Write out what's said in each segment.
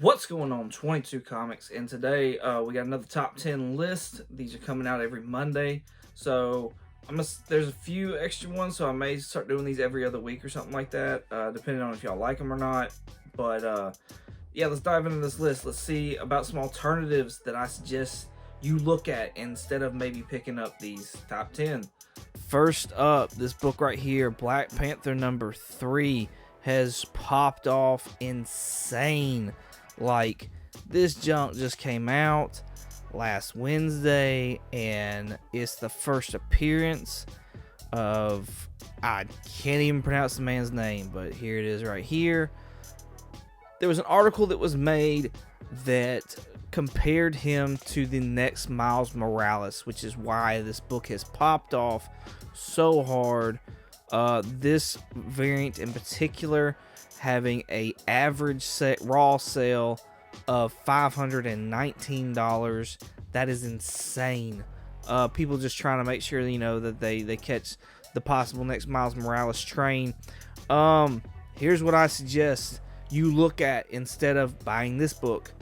What's going on, 22 Comics? And today we got another top 10 list. These are coming out every Monday. So there's a few extra ones, so I may start doing these every other week or something like that, depending on if y'all like them or not. But yeah, let's dive into this list. Let's see about some alternatives that I suggest you look at instead of maybe picking up these top 10. First up, this book right here, Black Panther number 3, has popped off insane. Like, this junk just came out last Wednesday, and it's the first appearance of, I can't even pronounce the man's name, but here it is right here. There was an article that was made that compared him to the next Miles Morales, which is why this book has popped off so hard. This variant in particular having a average raw sale of $519. That is insane. People just trying to make sure, that they catch the possible next Miles Morales train. Here's what I suggest you look at instead of buying this book.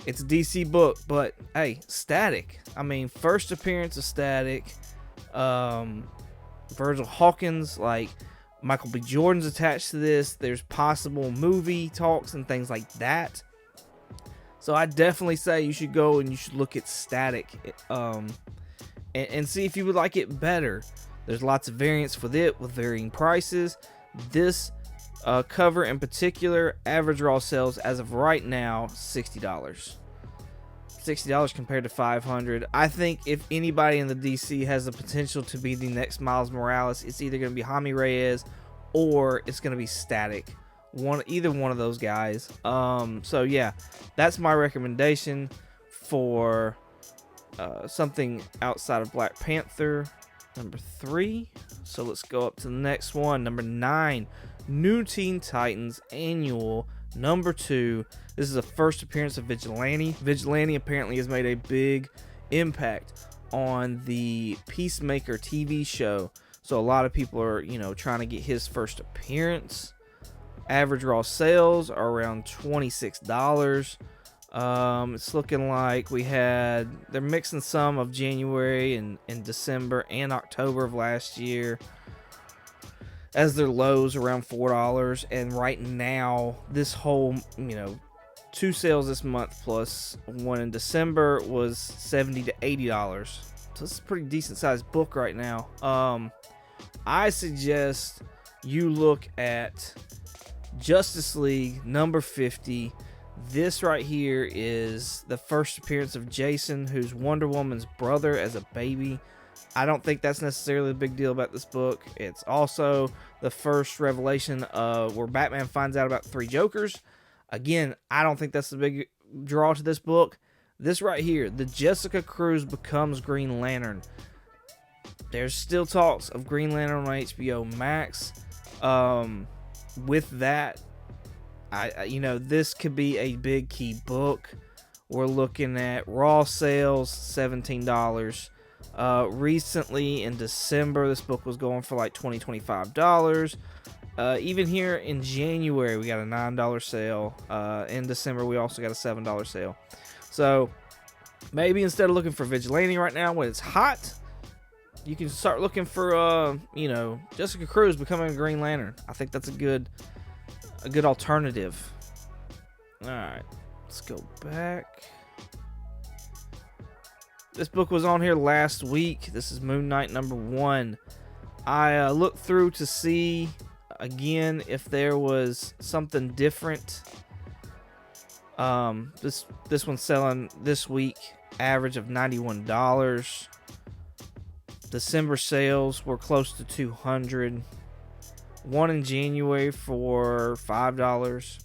It's a DC book, but hey, Static. I mean, first appearance of Static. Virgil Hawkins, like Michael B. Jordan's attached to this. There's possible movie talks and things like that. So I definitely say you should go and you should look at Static and see if you would like it better. There's lots of variants for it with varying prices. This cover in particular, average raw sales as of right now, $60. $60 compared to $500. I think if anybody in the DC has the potential to be the next Miles Morales, it's either going to be Jaime Reyes or it's going to be Static. Either one of those guys. So yeah, that's my recommendation for something outside of Black Panther number 3. So let's go up to the next one, number 9, New Teen Titans Annual number 2. This is the first appearance of Vigilante. Vigilante apparently has made a big impact on the Peacemaker TV show. So a lot of people are, trying to get his first appearance. Average raw sales are around $26. It's looking like they're mixing some of January and December and October of last year as their lows around $4. And right now, this whole, 2 sales this month plus one in December was $70 to $80. So it's a pretty decent sized book right now. I suggest you look at Justice League number 50. This right here is the first appearance of Jason, who's Wonder Woman's brother, as a baby. I don't think that's necessarily a big deal about this book. It's also the first revelation where Batman finds out about 3 Jokers. Again, I don't think that's the big draw to this book. This right here, the Jessica Cruz becomes Green Lantern. There's still talks of Green Lantern on HBO Max. With that, this could be a big key book. We're looking at raw sales, $17. Recently in December, this book was going for like $20, $25. Even here in January, we got a $9 sale. In December, we also got a $7 sale. So maybe instead of looking for Vigilante right now when it's hot, you can start looking for Jessica Cruz becoming a Green Lantern. I think that's a good alternative. All right, let's go back. This book was on here last week. This is Moon Knight number 1. I looked through to see again if there was something different. This one's selling this week, average of $91. December sales were close to $200. One in January for $5.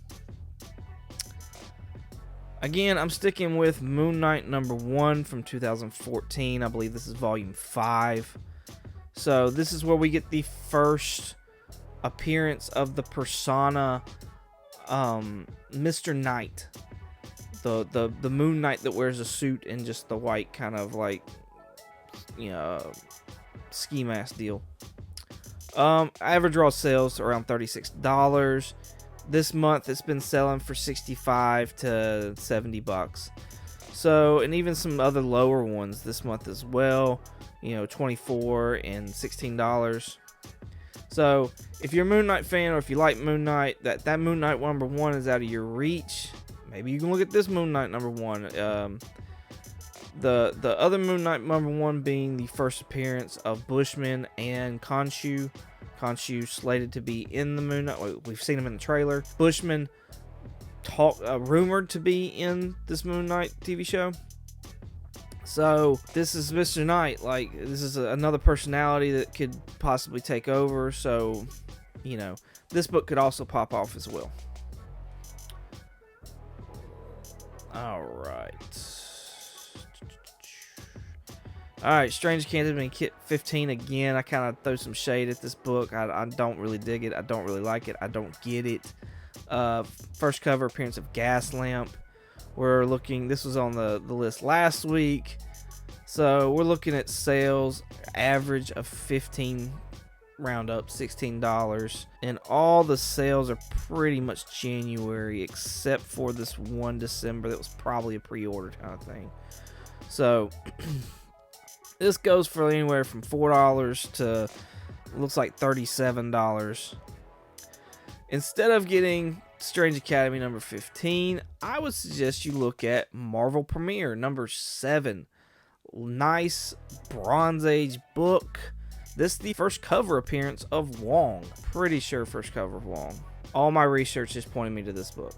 Again, I'm sticking with Moon Knight number 1 from 2014. I believe this is volume 5. So this is where we get the first appearance of the persona Mr. Knight. The Moon Knight that wears a suit and just the white kind of like ski mask deal. Average raw sales around $36. This month it's been selling for 65 to 70 bucks. So, and even some other lower ones this month as well, you know, 24 and $16. So, if you're a Moon Knight fan, or if you like Moon Knight, that Moon Knight #1 is out of your reach, maybe you can look at this Moon Knight #1. The other Moon Knight #1 being the first appearance of Bushman and Khonshu. Khonshu slated to be in the Moon Knight. We've seen him in the trailer. Bushman rumored to be in this Moon Knight TV show. So this is Mr. Knight. Like, this is another personality that could possibly take over. So, you know, this book could also pop off as well. All right, Strange Candyman Kit 15 again. I kind of throw some shade at this book. I don't really dig it. I don't really like it. I don't get it. First cover appearance of Gaslamp. We're looking, this was on the list last week. So we're looking at sales average of 15, round up $16. And all the sales are pretty much January, except for this one December that was probably a pre-order kind of thing. So this goes for anywhere from $4 to looks like $37. Instead of getting Strange Academy number 15, I would suggest you look at Marvel Premiere number 7. Nice Bronze Age book. This is the first cover appearance of Wong. Pretty sure first cover of Wong. All my research is pointing me to this book.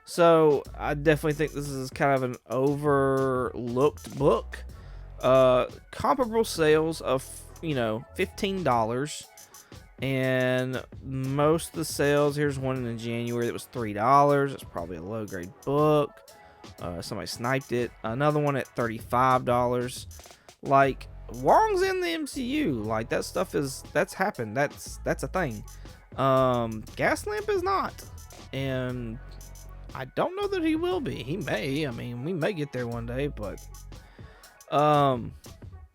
So I definitely think this is kind of an overlooked book. Comparable sales of, you know, $15. And most of the sales, here's one in January that was $3. It's probably a low grade book. Somebody sniped it. Another one at $35. Like, Wong's in the MCU. Like, that stuff that's happened. That's a thing. Gaslamp is not. And I don't know that he will be. He may. I mean, we may get there one day, but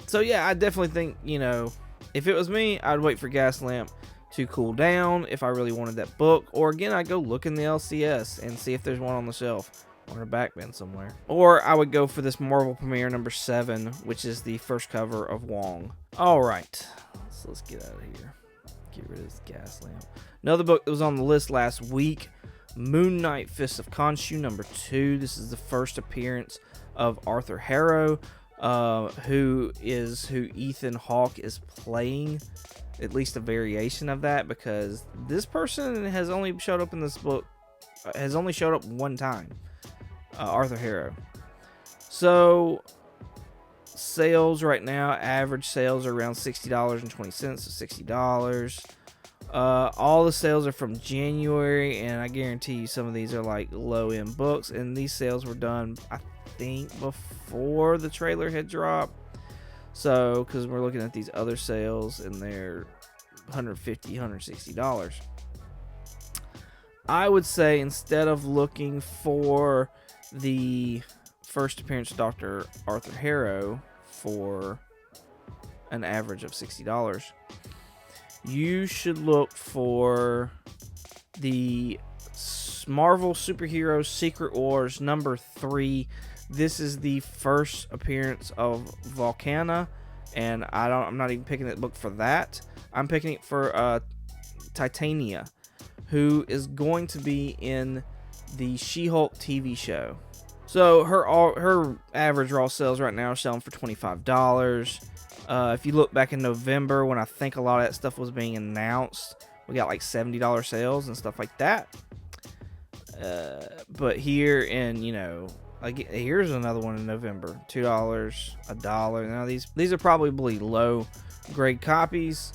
so yeah, I definitely think, you know, if it was me, I'd wait for Gaslamp to cool down if I really wanted that book. Or again, I'd go look in the LCS and see if there's one on the shelf or a back bin somewhere. Or I would go for this Marvel Premiere number 7, which is the first cover of Wong. Alright, so let's get out of here. Get rid of this Gaslamp. Another book that was on the list last week, Moon Knight Fist of Khonshu number 2. This is the first appearance of Arthur Harrow, who Ethan Hawke is playing, at least a variation of that, because this person has only showed up in this book, has only showed up one time, Arthur Harrow. So sales right now, average sales are around $60.20, so $60. All the sales are from January, and I guarantee you some of these are like low-end books, and these sales were done, I think, before the trailer had dropped. So, because we're looking at these other sales, and they're $150, $160. I would say, instead of looking for the first appearance of Dr. Arthur Harrow for an average of $60, you should look for the Marvel Superheroes Secret Wars number 3. This is the first appearance of Volcana, and I'm not even picking that book for that. I'm picking it for Titania, who is going to be in the She-Hulk TV show. So her average raw sales right now are selling for $25. If you look back in November, when I think a lot of that stuff was being announced, we got like $70 sales and stuff like that. But here in, you know, here's another one in November, $2, $1. Now these are probably low grade copies.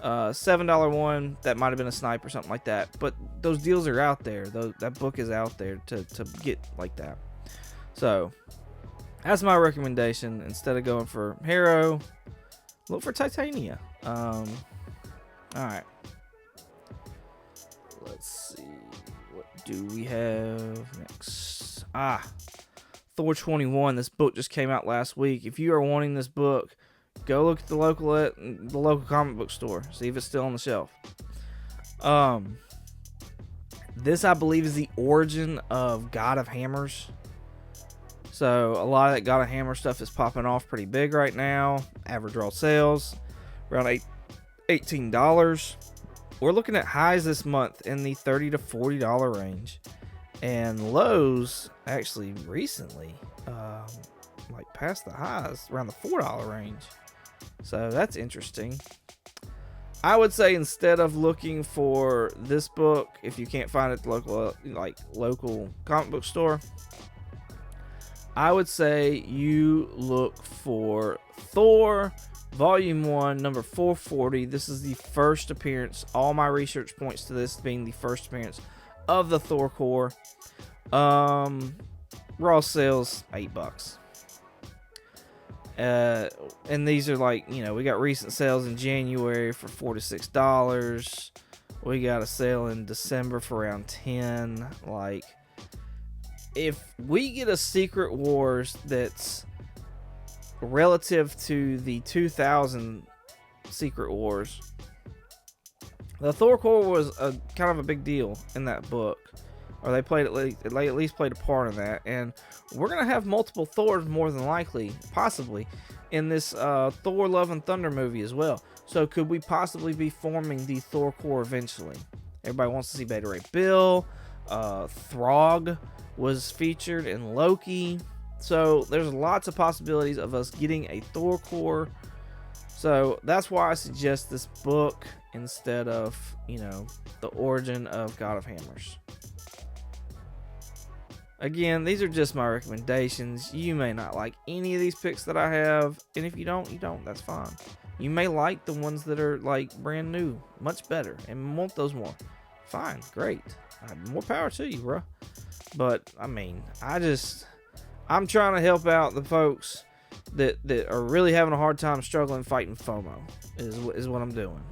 $7 one that might have been a snipe or something like that, but those deals are out there. That book is out there to get like that. So that's my recommendation. Instead of going for Harrow, look for Titania. All right, let's see, what do we have next? Thor 21. This book just came out last week. If you are wanting this book, go look at the local comic book store. See if it's still on the shelf. This, I believe, is the origin of God of Hammers. So a lot of that God of Hammer stuff is popping off pretty big right now. Average raw sales around $18. We're looking at highs this month in the $30 to $40 range, and lows actually recently, like past the highs around the $4 range. So that's interesting. I would say instead of looking for this book, if you can't find it at the local comic book store, I would say you look for Thor Volume 1, number 440. This is the first appearance. All my research points to this being the first appearance of the Thor core. Raw sales, $8. And these are like, we got recent sales in January for $4 to $6. We got a sale in December for around $10. Like, if we get a Secret Wars that's relative to the 2000 Secret Wars, the Thor core was a kind of a big deal in that book, or they at least played a part in that. And we're gonna have multiple Thors more than likely, possibly, in this Thor: Love and Thunder movie as well. So could we possibly be forming the Thor core eventually? Everybody wants to see Beta Ray Bill. Throg was featured in Loki. So there's lots of possibilities of us getting a Thor core. So that's why I suggest this book instead of, the origin of God of Hammers. Again, these are just my recommendations. You may not like any of these picks that I have, and if you don't, you don't. That's fine. You may like the ones that are like brand new, much better, and want those more. Fine, great. More power to you, bro. But I mean, I'm trying to help out the folks that are really having a hard time struggling fighting FOMO. Is what I'm doing.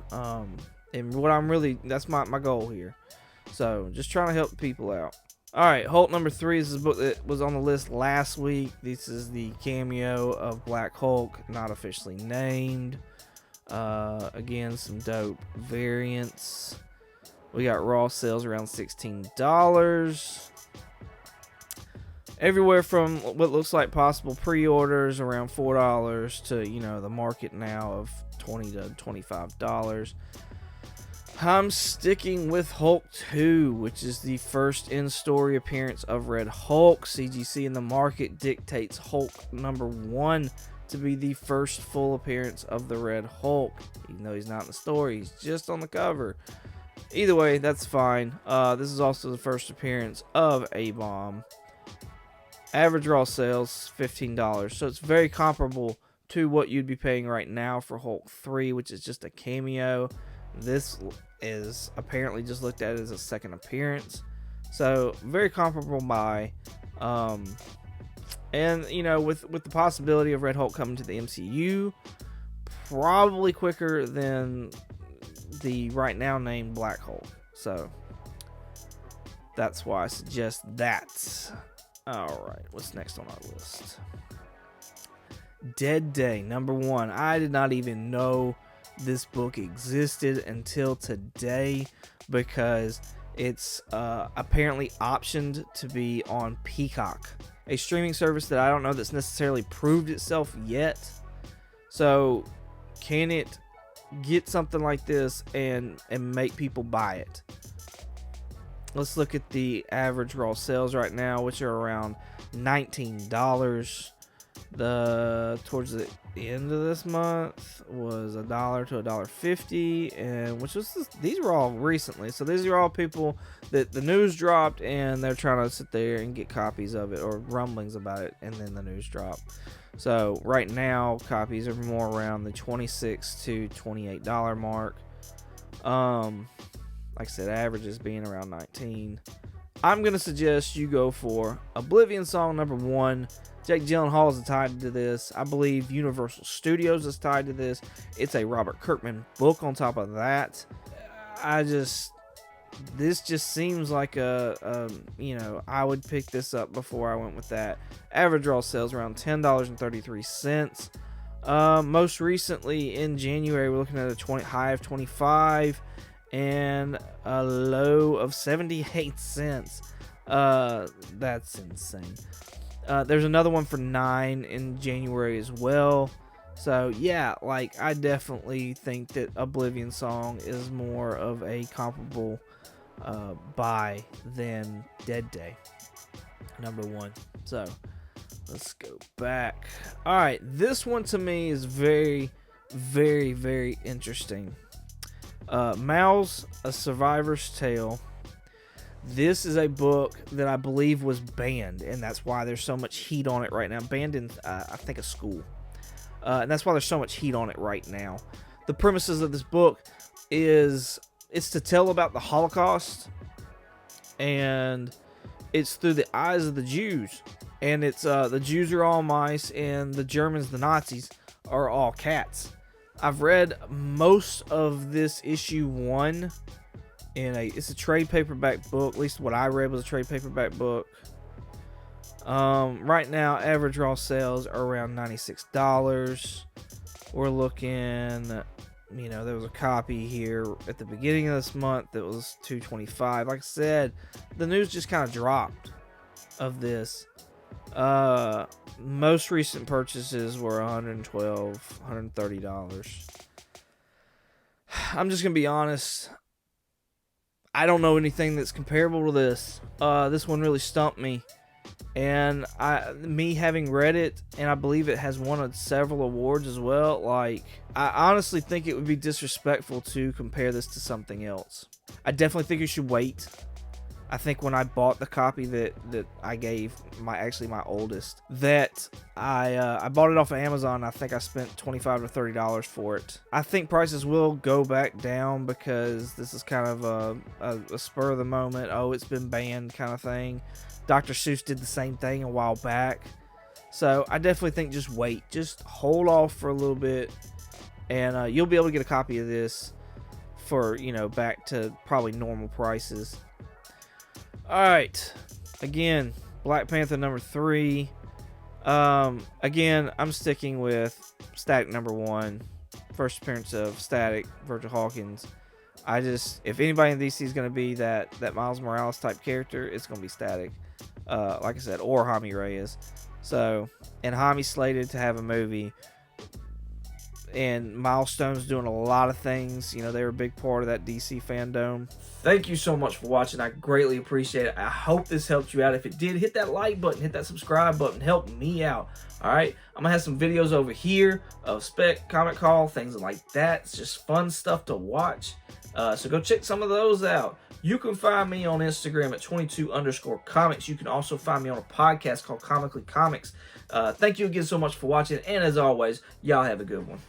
And what I'm really, that's my goal here. So just trying to help people out. All right, Hulk number 3 is a book that was on the list last week. This is the cameo of Black Hulk, not officially named. Again, some dope variants. We got raw sales around $16. Everywhere from what looks like possible pre-orders around $4 to, the market now of $20 to $25. I'm sticking with Hulk 2, which is the first in-story appearance of Red Hulk. CGC in the market dictates Hulk number 1 to be the first full appearance of the Red Hulk. Even though he's not in the story, he's just on the cover. Either way, that's fine. This is also the first appearance of A-Bomb. Average raw sales, $15. So it's very comparable to what you'd be paying right now for Hulk 3, which is just a cameo. This is apparently just looked at as a second appearance. So very comparable buy. And, with the possibility of Red Hulk coming to the MCU, probably quicker than the right now named Black Hulk. So that's why I suggest that. Alright, what's next on our list? Dead Day, number 1. I did not even know this book existed until today because it's apparently optioned to be on Peacock, a streaming service that I don't know that's necessarily proved itself yet. So can it get something like this and make people buy it? Let's look at the average raw sales right now, which are around $19. Towards the end of this month was $1 to $1.50, and these were all recently. So these are all people that the news dropped and they're trying to sit there and get copies of it or rumblings about it, and then the news dropped. So right now copies are more around the $26 to $28 mark. Like I said, averages being around 19. I'm gonna suggest you go for Oblivion Song number 1. Jake Gyllenhaal is tied to this. I believe Universal Studios is tied to this. It's a Robert Kirkman book on top of that. This just seems like I would pick this up before I went with that. Average raw sales around $10.33. Most recently in January, we're looking at a high of 25, and a low of 78 cents. That's insane. There's another one for 9 in January as well. So yeah, like I definitely think that Oblivion Song is more of a comparable buy than Dead Day, number 1. So let's go back. All right, this one to me is very, very, very interesting. Mal's A Survivor's Tale. This is a book that I believe was banned, and that's why there's so much heat on it right now. Banned in, I think, a school. And that's why there's so much heat on it right now. The premises of this book is it's to tell about the Holocaust, and it's through the eyes of the Jews. And it's the Jews are all mice, and the Germans, the Nazis, are all cats. I've read most of this issue 1 it's a trade paperback book. At least what I read was a trade paperback book. Right now, average raw sales are around $96. We're looking, there was a copy here at the beginning of this month that was $225. Like I said, the news just kind of dropped of this. Most recent purchases were $112, $130. I'm just gonna be honest. I don't know anything that's comparable to this. This one really stumped me, and me having read it, and I believe it has won several awards as well. Like, I honestly think it would be disrespectful to compare this to something else. I definitely think you should wait. I think when I bought the copy that I gave my oldest, that I bought it off of Amazon. I think I spent $25 to $30 for it. I think prices will go back down because this is kind of a spur of the moment. Oh, it's been banned kind of thing. Dr. Seuss did the same thing a while back. So I definitely think just wait. Just hold off for a little bit, and you'll be able to get a copy of this for, back to probably normal prices. Alright, again, Black Panther number 3. Again, I'm sticking with Static number 1. First appearance of Static, Virgil Hawkins. If anybody in DC is going to be that Miles Morales type character, it's going to be Static. Like I said, or Jaime Reyes. So, and Jaime's slated to have a movie. And Milestone's doing a lot of things. They were a big part of that DC fandom. Thank you so much for watching. I greatly appreciate it. I hope this helped you out. If it did, hit that like button, hit that subscribe button. Help me out. Alright? I'm going to have some videos over here of Spec, Comic Call, things like that. It's just fun stuff to watch. So go check some of those out. You can find me on Instagram at 22_comics. You can also find me on a podcast called Comically Comics. Thank you again so much for watching. And as always, y'all have a good one.